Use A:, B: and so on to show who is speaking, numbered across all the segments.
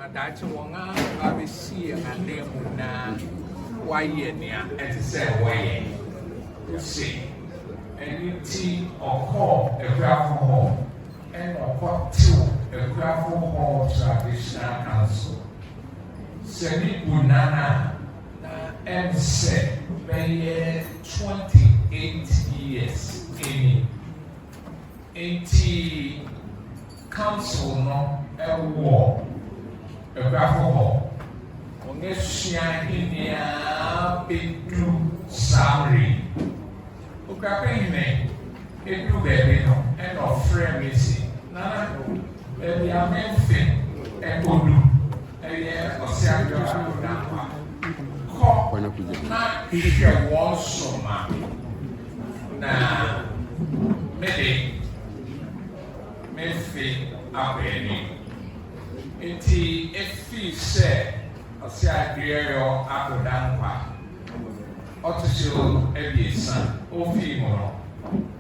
A: That's one I see and then OYEEMAN and to say OYEEMAN. You see, and you see or call a graphic hall and or call to a graphic hall traditional council. Semi Bunana and said, by 28 years in 80 council no a war. A graphic hall. On a shine in the big blue salary. Okuapehene'S, a blue baby, and of frame missing. Nana, and the main thing, and Odu, and the OSIM. Call not share one summer. Now, maybe, up any. Iti efi se OSIADEEYO akodankwa otuso ebiesa ofi mo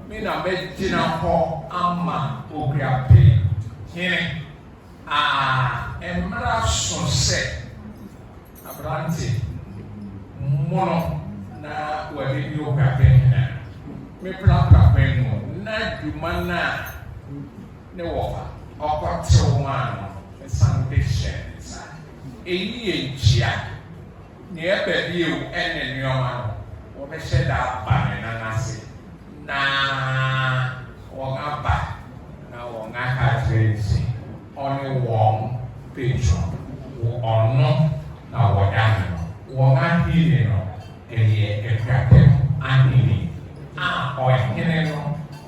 A: mi na be jina ho ama Okuapehene'S emra sonse abranti mono na wali ni Okuapehene'S me plaka penmo na dumana ne wofa okwato mano Sanditions. A year, near baby, and your man, or the shed up by an assay. Nah, or not back. Now, on I have raising only warm patron, or no, now what animal, or not healing, and yet a cracker, and healing. Or a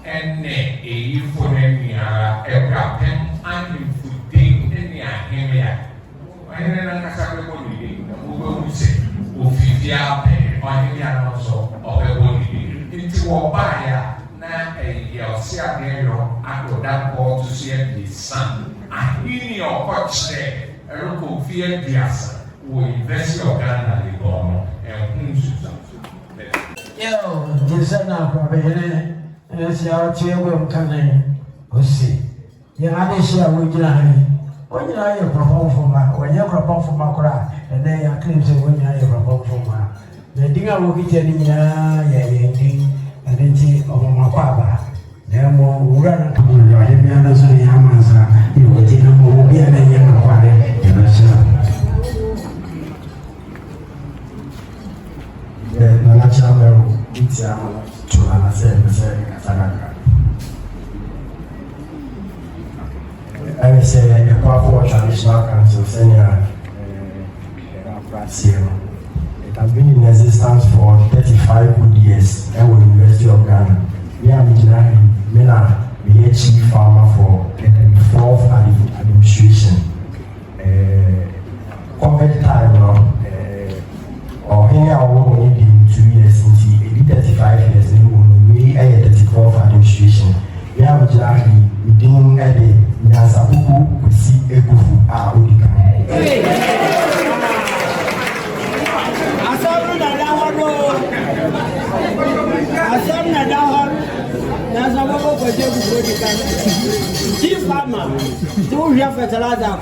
A: and nay, a for any a cracker, and Ahemia. I don't know what we say. Ofifia, Ahemia also, or the body. Into Obaya, now a OSIADEEYO, Akudae to see his son. Ahemia, watch there, a local fear Diasa, who invest your Ghana, the Bono, and Hunsusan.
B: Yo, this is not Akuapehene'S, and it's our chairman coming. OSIM. You have a share with you. When you are a perform for my, when you perform for my cry, and then you claim to when you are a perform for my. The thing I will get in and then see over my father. There more run to you, I am the son of Yamasa. You will take a more be a young father, and a son. The natural level, it's a to answer. I will say a powerful traditional council senior it has been in existence for 35 good years at the University of Ghana. We are the chief farmer for the 4th administration. COVID time or any award only been 2 years since 35 years we are the 34th administration. We are within a day. Nyasabuku kusi AKUFFO odika.
C: Asabu na dawo. Asabu na dawo. Nyasabuku kusi AKUFFO odika. Chief farmer, do you have fertilizer?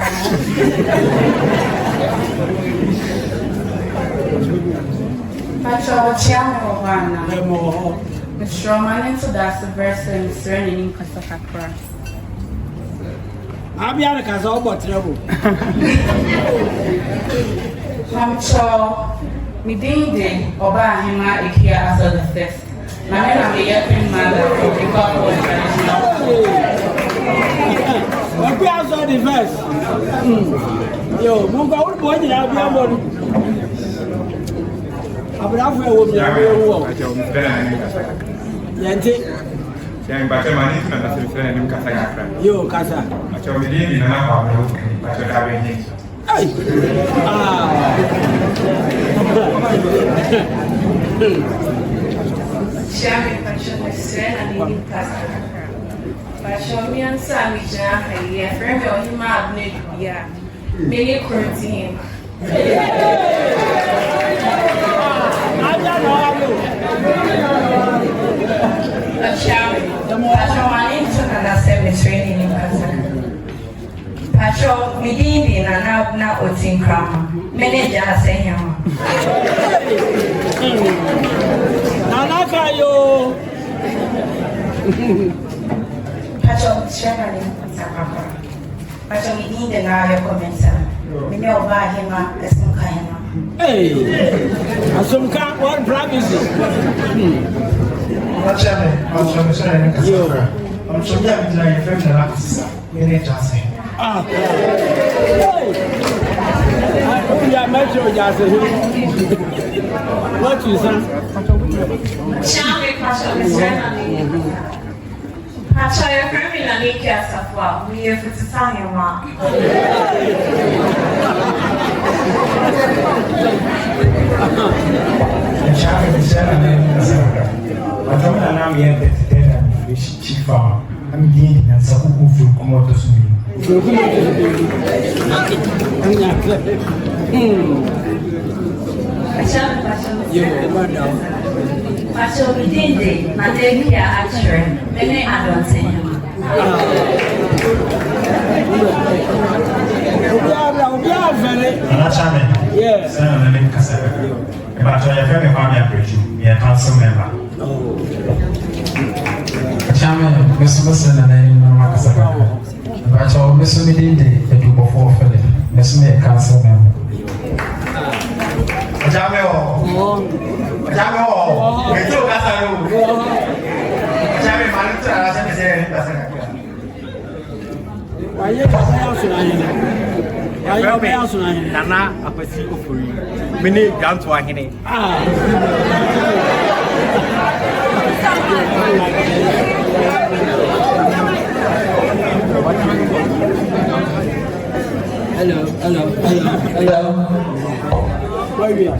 D: Mr. Roman into that's the verse and Mr. Renin Kasakakra.
C: I'll be on a castle about trouble.
D: I'm sure me ding OYEEMAN Ikia after the fest. My men are the Yapping mother for the couple of traditional.
C: What we have saw the verse? Yo, Mungo, boy, I'll be on. I'm not going to be able to Yanti.
E: Baca manis nak selesai ni kasa yakra.
C: Yo kasa.
E: Macam ini di mana kamu baca dah ini.
D: Siapa baca mesra ni kasa. Baca mian sami jah ya. Frame OYEEMAN ni dia. Many quarantine.
C: Aja no.
D: A child, the more I into another 7 training in Kazakh. Pacho, we didn't na OSIM crama. Many GYASEHENE.
C: Nana kayo.
D: Pacho, Sherman, Pacho, we didn't na your comments. We know about him as Mukahema.
C: Hey, Asumka, what promise?
B: What's happening? I'm sure I'm sure that my friend is in GYASEHENE.
C: Ah, we are Metro GYASEHENE. What you say?
D: Charlie, Pacho, Pacho, your criminal nature as well. We have to sign your mark.
B: Charlie is I'm talking about me and the chief. I'm getting and some who come out to me.
D: Pacho, we didn't na take care H.R.M. Many adults in him.
B: Yes. But I have a family a council member. Chairman, Mr. Wilson and I know Makasaka. But I miss me in the two before Philip. Miss me a council member. Jamio, we do Casaro. Jamie, Malta, I
C: Why you
E: Nana, AKUFFO for you. Many GYASEHENE.
C: Hello. Where are you?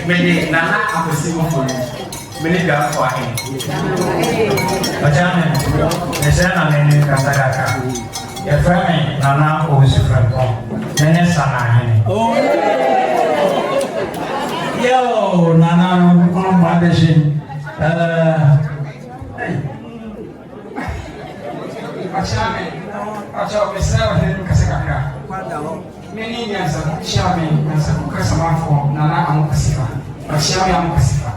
B: Many Nana AKUFFO for you. Many GYASEHENE. Your friend Nana OSIM. Sana. Yo, Nana, come on, Madison. Acha besara hili kasaka. Many years ago, Shami was a customer for Nana Amukasifa. Shami Amukasifa.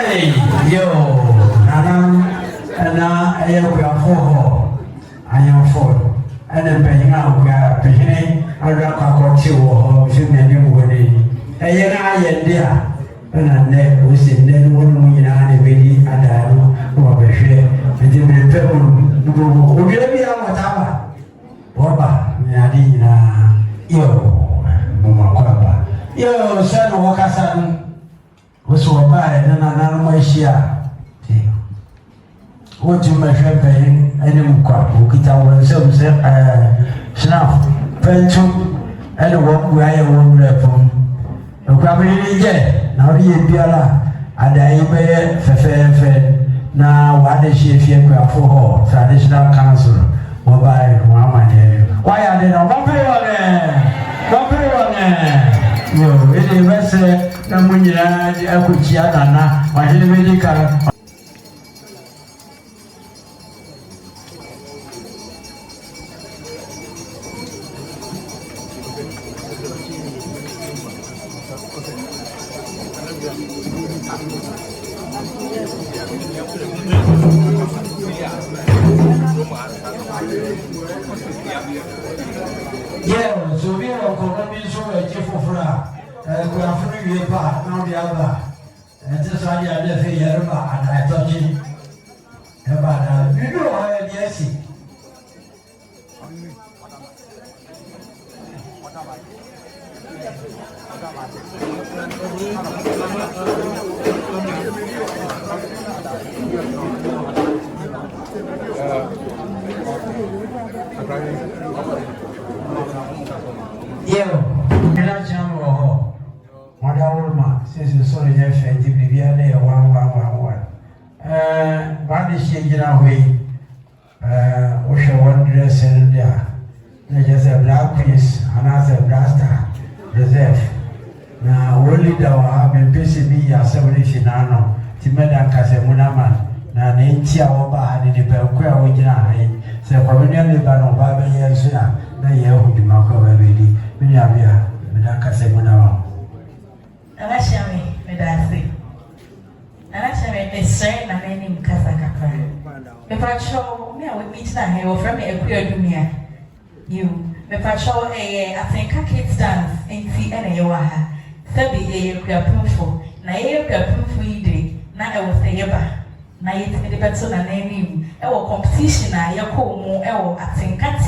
B: Hey, yo, Nana, I am for. And then paying out Okuapehene'S, I got KWATIA, if you may know what it is. A young eye, dear, and I never was in then one in a baby, and I know a share. And you will tell who gave me our tower. Boba, Nadina, yo, Mama, yo, son of Wakasan was so bad, and another share. What you may have been any crop who get our selves snuff, pension, and what we are one weapon. A grabbing yet, now the Piala, and I may fair. Now, what is she if you are for traditional council? Mobile, one. Why are they not popular? No, it is best. No, when you are AKUFFO, my medical. Yeah, so we are going to show a Jeffra. We are free with part, now the other. And just I left here and I thought you about you know how I see. Since you saw the effect, if you are there, 1. What is changing our way? We shall one dress and there. just a black quiz, and as a blaster reserve. Now, only the one PCB as a Finano, Timedan Casemunaman, Nantia Oba, and the Belquia Ojina, the Communion Libano Baba Yasua, Nayo, the Marco Baby, Minyamia, Medan Casemunam.
F: And I shall me, Medasi. And I shall be saying a name in Casacapa. If I show me, I would meet that here from a queer dunia. You, if I show I think I kids dance in the NAOA. Sabi ye kuapumfo na ye kuapumfo ide na e wo seyeba na ye timi de beto na nanim e wo competition na ye ko mu e wo Atenka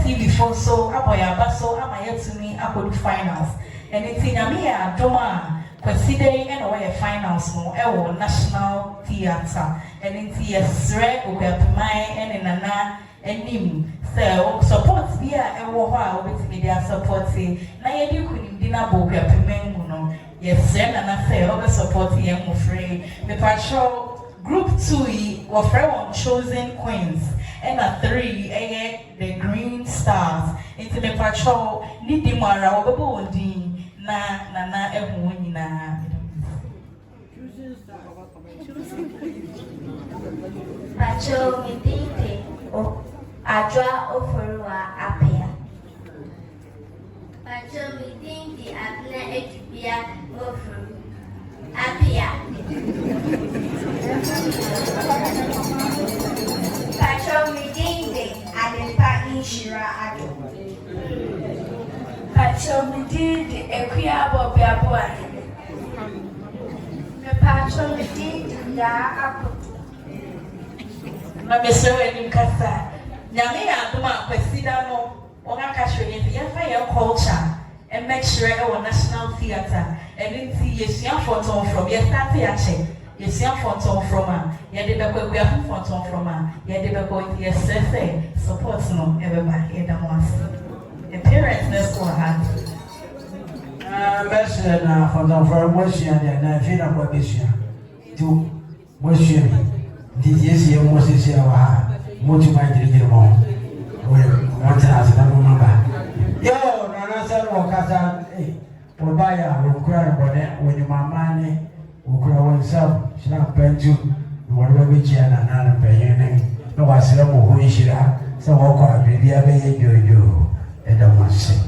F: TV for so aboya baso ama ye tumi akodu finals and it nyame ya adoma Kwaside and away finals mo e wo National Theatre and it yesre okuapemai and nana enim so support bia e wo ho a obetimi dia support na ye di kunim dina bo okuapemai mu no yesre na say obe support ye mo free me patrol group 2 yi wo free on chosen queens and a 3 the green stars into me patrol ni di mara wo bebo wondin na ehu nyina
G: Pacho mitite o adwa oforwa apia. Pacho mitite abna ekibia oforu apia. Pacho mitite adepa inshira ado. Pacho mitite ekuya bobia boa. Pacho mitite ya apo.
F: Na mesewe ni mkasa nyame ya adoma kwasida no wonga ka hweye ya fa your culture and make sure our National Theatre and nti yesia photo from your start ya che yesia photo from a ye de be kwa ya photo from a ye de be ko yesese support no everybody here da mo the parents this one had
B: Best na photo from Mosia na fina kwa Besia to Mosia. This year, Moses, motivate the more. What has the number? Yo, Nana, or Casa, Obaya, will cry about it when your mamma will cry oneself. She not bend you, whatever which and another paying. No, I said, who is she? So, what could be a baby you? And I must say.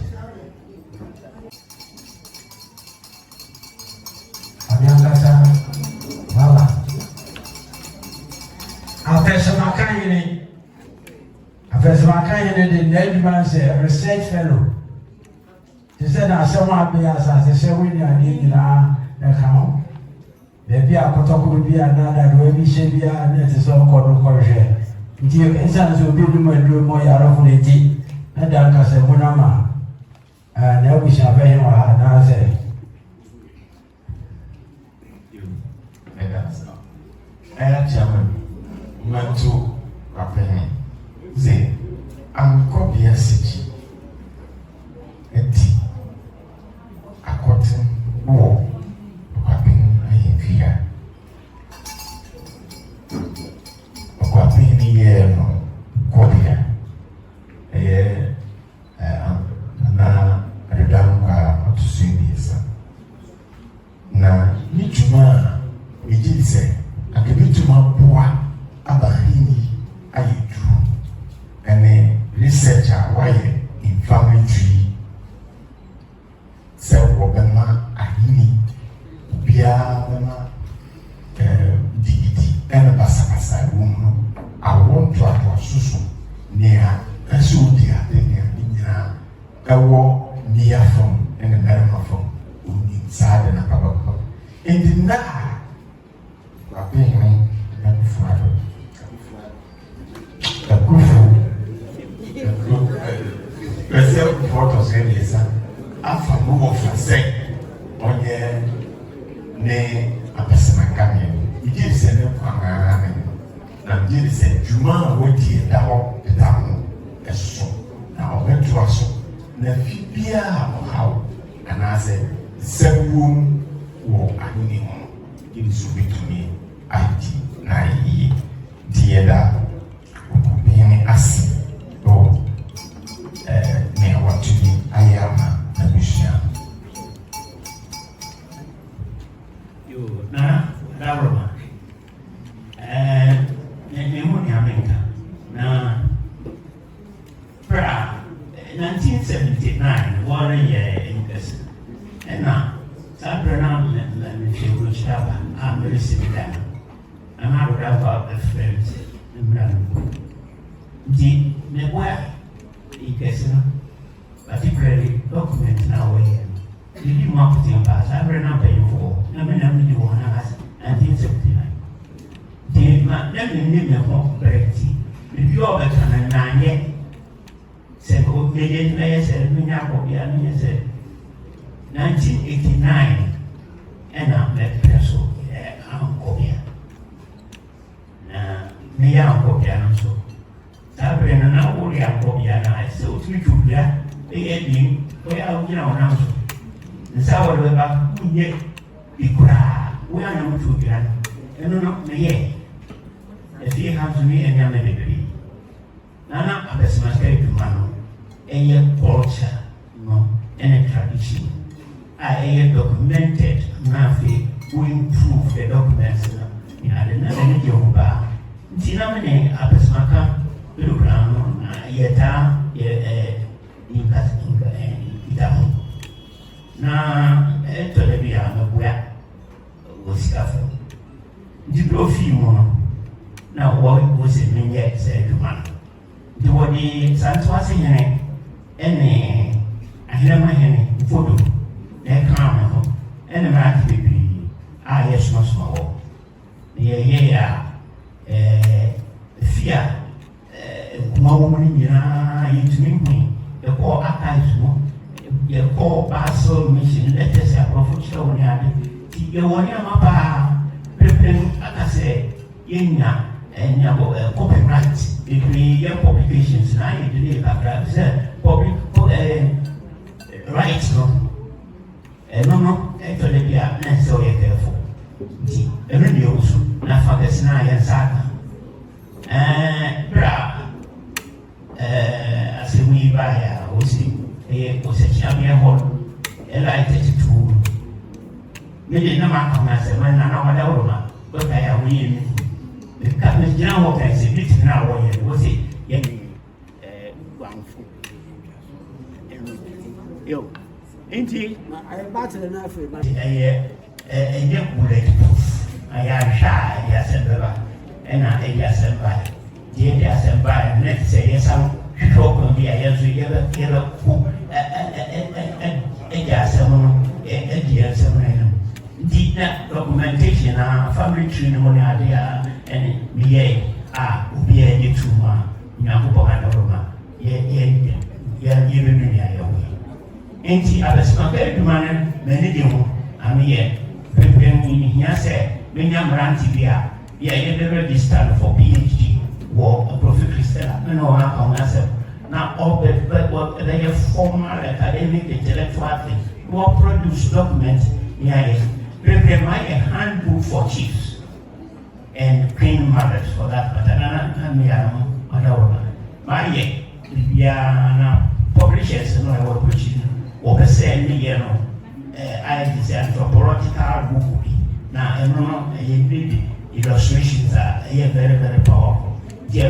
B: Abiangasa, Mama. Afesama kanyene the Nedman say research fellow. They said that someone be as I say when you are in account. Maybe I could talk with you another way, we should be a net is all called correct. Until instance will be doing more yarofulity, and then I say, Munama, and now we shall pay him now say.
A: H.R.M. Mantu Apene ze amkobia siji eti akotin wo Okuapehene'S ayefia Okuapehene'S ye no kobia na redanga atusindiesa na nichuma ejise akebituma boa abahini ayedu ene researcher waye inflammatory cell obema ahini bia bema digiti ene basabasa wono awonto atwasusu nea aso dia nea nyina ewo nia from ene merma from uni sade na papa endina Okuapehene'S AKUFFO president photos eleza afa mo ofase onye ne apesamangame ije se ne kwangana na ije se juma wodi dawo dawo eso na obeto aso na fibia hawo anase sewum wo anini ho ili subitumi IT na yi dieda Okuapehene'S asi o
H: 1979 Warren Incas and now Sabrina Chaba, I'm very similar. I'm out about the friends in Bran. The Memoir, particularly documents now. The marketing pass, I'm very not paying for. I mean, I'm the one as 1979. Let me name a more variety. If you are better than 9 yet, said, oh, million said, 1989, and I'm met Presso, I'm Kobia. Me, I'm Kobia, so. Sabrina, now, only I'm Kobia, I so to Julia, they had been, well, you know, now. The sour weather, we cry, we are not too grand, and not me. If he comes to me and young baby, Nana, I best must get to man, a culture, no, and a tradition. I documented Nafi who improve the documents in the Yoruba. Tinamine, a pesmaka, Lugrano, Yeta, Itamu. Na to the bia where was careful. The trophy mono. Now what was it mean yet said to man? The body Santuasihene and I hear my henny photo. They come and a man baby. Ah, yes, no small. Yeah, fear. More woman, you know, the core archives. You call Basel mission letters are professional. You want your mapa, preparing, I say, Yena and your copyright between your publications. Now you do public rights. No, actually, we are necessarily careful. The radios, Nafakes and Saka. As we buy OSIM. Was a champion hall, a light to me. No matter as a man, I know but I am winning. The Captain General can say it now. Was it? Yo, ain't he?
C: I am better than enough.
H: A young bulletproof. I am shy, yes, and I am by. Yes, and by next say yes, I'm. Talk be a yes, we ever get up the documentation, family tree, and be a tuma, Yakupo and Roma, even ain't he other smoker, man, many do. I'm here, preparing here, said, William Rantibia, you registered for PhD. War Prophet Christella, no one on us. Now, all but they are formal academic intellectual thing. War produce documents, prepare my handbook for chiefs and queen mothers for that. But my publishers know what which over say me, I is anthropological book. Now, I know illustrations are very, very powerful. The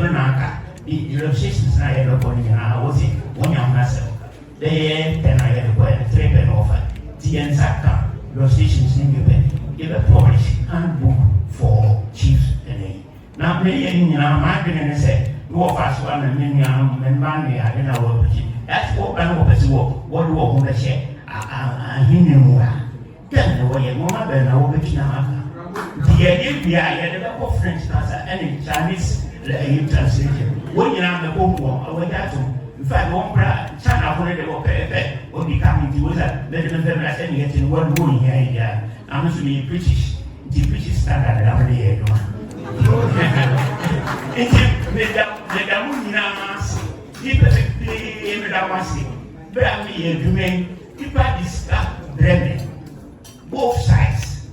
H: illustrations I had upon you, I was it, one young myself. They pen I had acquired 3 pen offer. The Nsaka, illustrations in the pen, give a published handbook for chiefs and now, me, my goodness, said, go fast one and many and money, I don't know what. That's what I hope as well. What do I want to say? I hear more. Then the way a woman, then I will be now. The idea I had a French and Chinese. Translation. When you have the home war, I went out to, in fact, one brand, China, when they were paid, will be coming to us, let them have any getting one going here. I'm to be British, the British standard, I'm here. The Damunas, typically in the Damasi, but I'm here to make people discuss Bremen, both sides.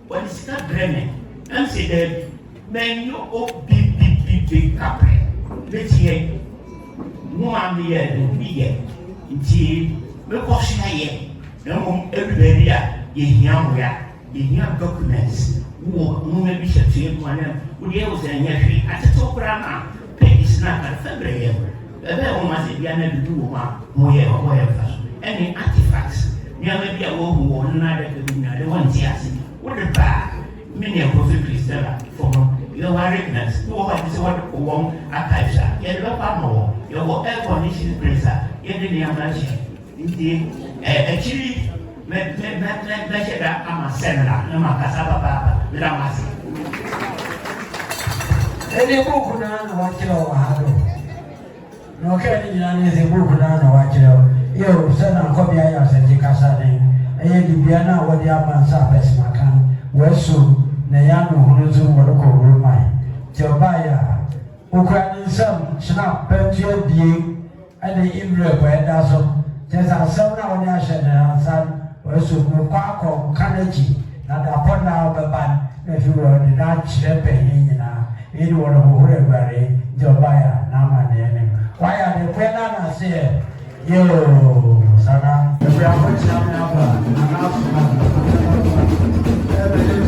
H: When it's not Bremen, I'm saying that. Men, you oh big couple. Let's hear. No, I'm here to be here. Indeed, no question here. No, everybody you have documents. Who may be such one who yells and yet at the top grandma, Peggy Snap and February. home as if you are not to do more or whatever. Any artifacts, never be a woman or another, the one tears. What the bar, many of Prophet Christian for your awareness, no one is what one at Kaisa, yet no your air conditioned printer, yet the Yamashi. Indeed, actually, measure that I'm a senator, no Macasaba Papa, without myself.
B: Any book now, what you are. No, can you see book now, what you send a copy of the Casane, and you be now what the Aban Sapes Macan, Wesu, Nayano, Hunuzu, Morocco, Romai, Jobaya, Ukrainian some, Snap, Petio, Being, and the Imre, where that's all. Just as some now, Nation and Son, Wesu, Mukako, Kanaji, and upon now the band, if you were the Dutch Lepe, in one of Hurabari, Jobaya, Nama, the enemy. Why are the Quenana say, yo, Sana, the Brahman Samaba, and Alpha, every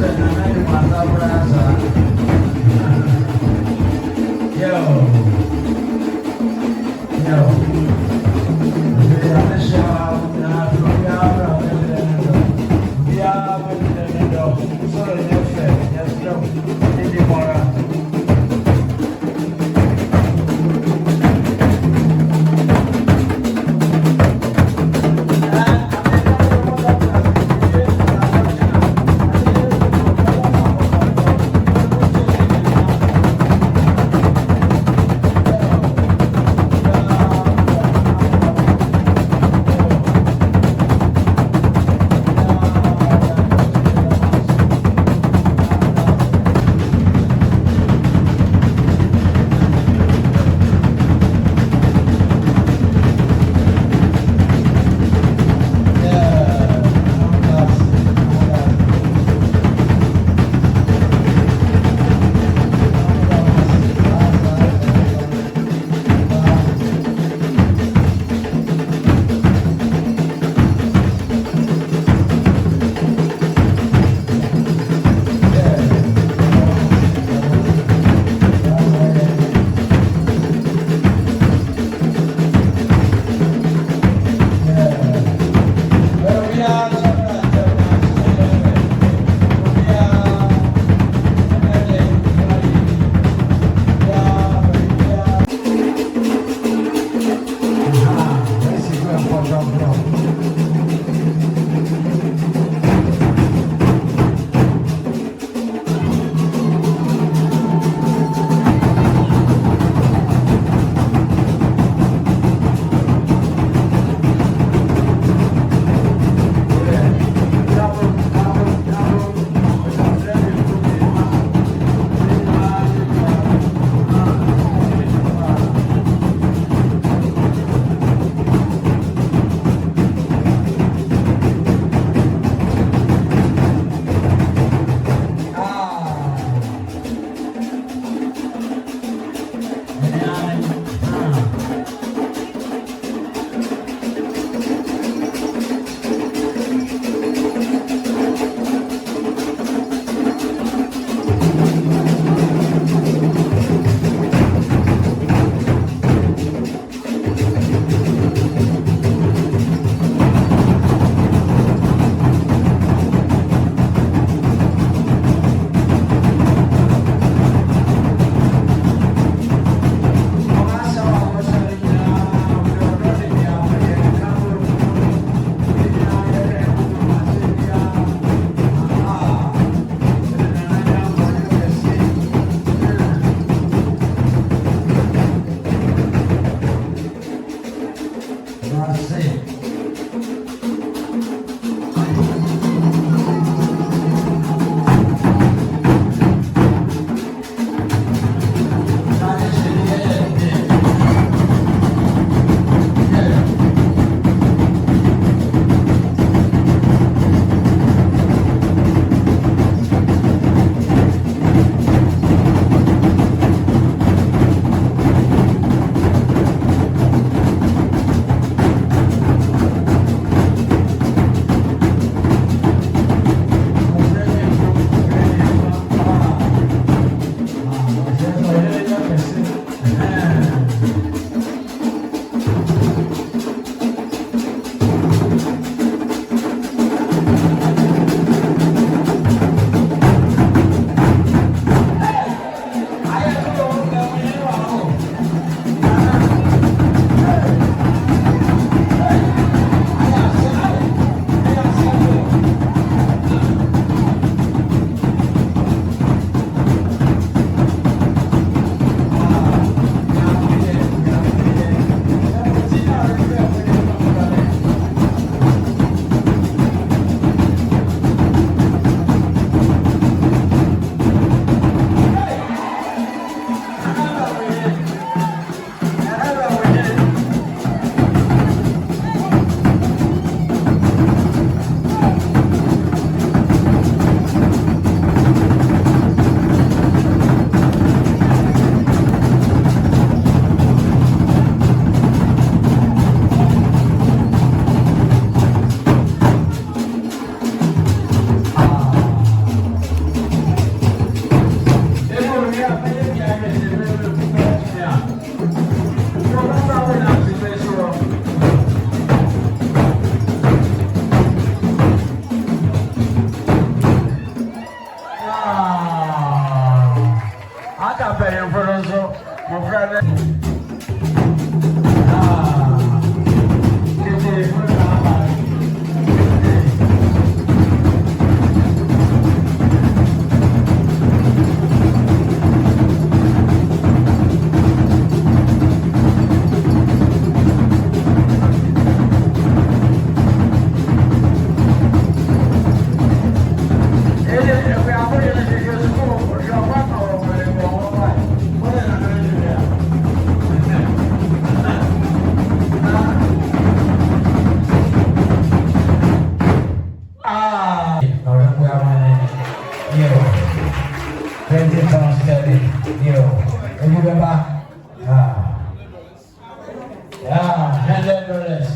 B: $100.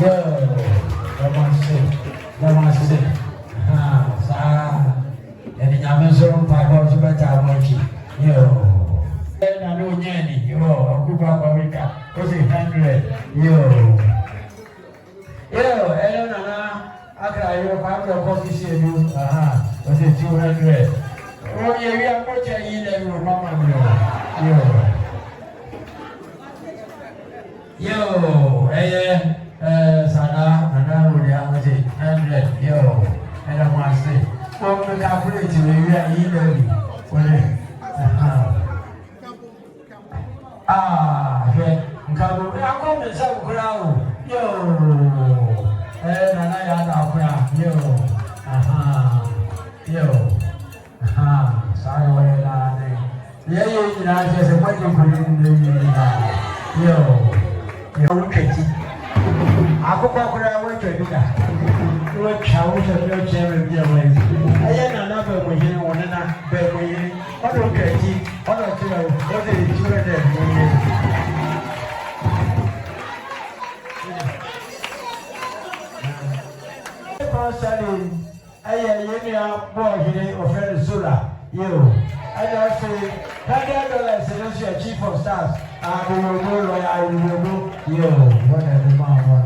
B: Yo, namaste. And in Amazon, Papa, yo. And I know Jenny, yo, Okuapehene'S, what's it, 100, yo. Yo, and I cry, you have your coffee, you, what's it, 200. Oh, yeah, we are watching you, Mama, yo. Yo, Sana, Nana, we are 100, yo, and I want to say, oh, we calculate you, we are eating. Okay, Kabu, I come and say, yo, Nana, yo, yo, sorry, yeah, just a wedding for you, yo, Kitty. AKUFFO went to do that. You were challenged and no chair of your ways. I had another way here, one and a bed way. What do Kitty? What do you know? What did you do there? I boy here of Venezuela. You. I say $100 is your chief of staff. I will go yo, whatever mama.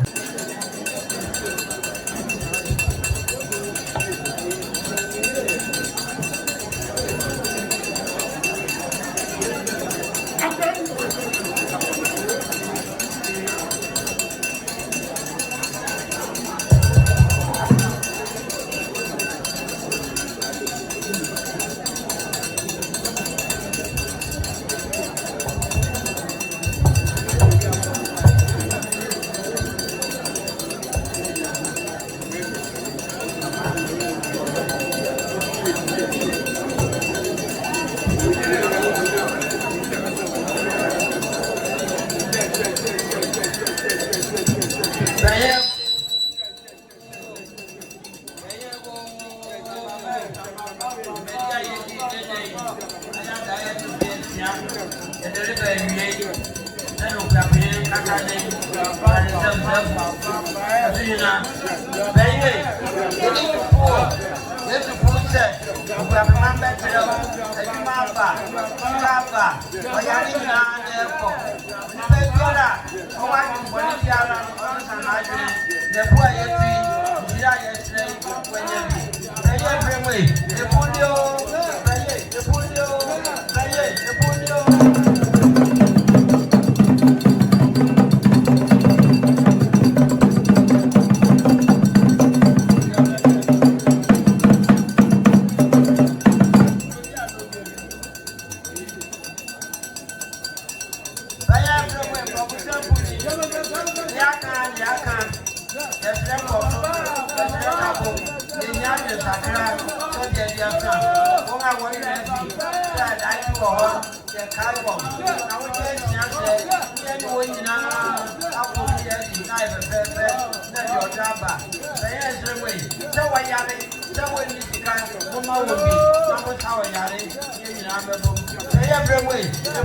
I: Every way, the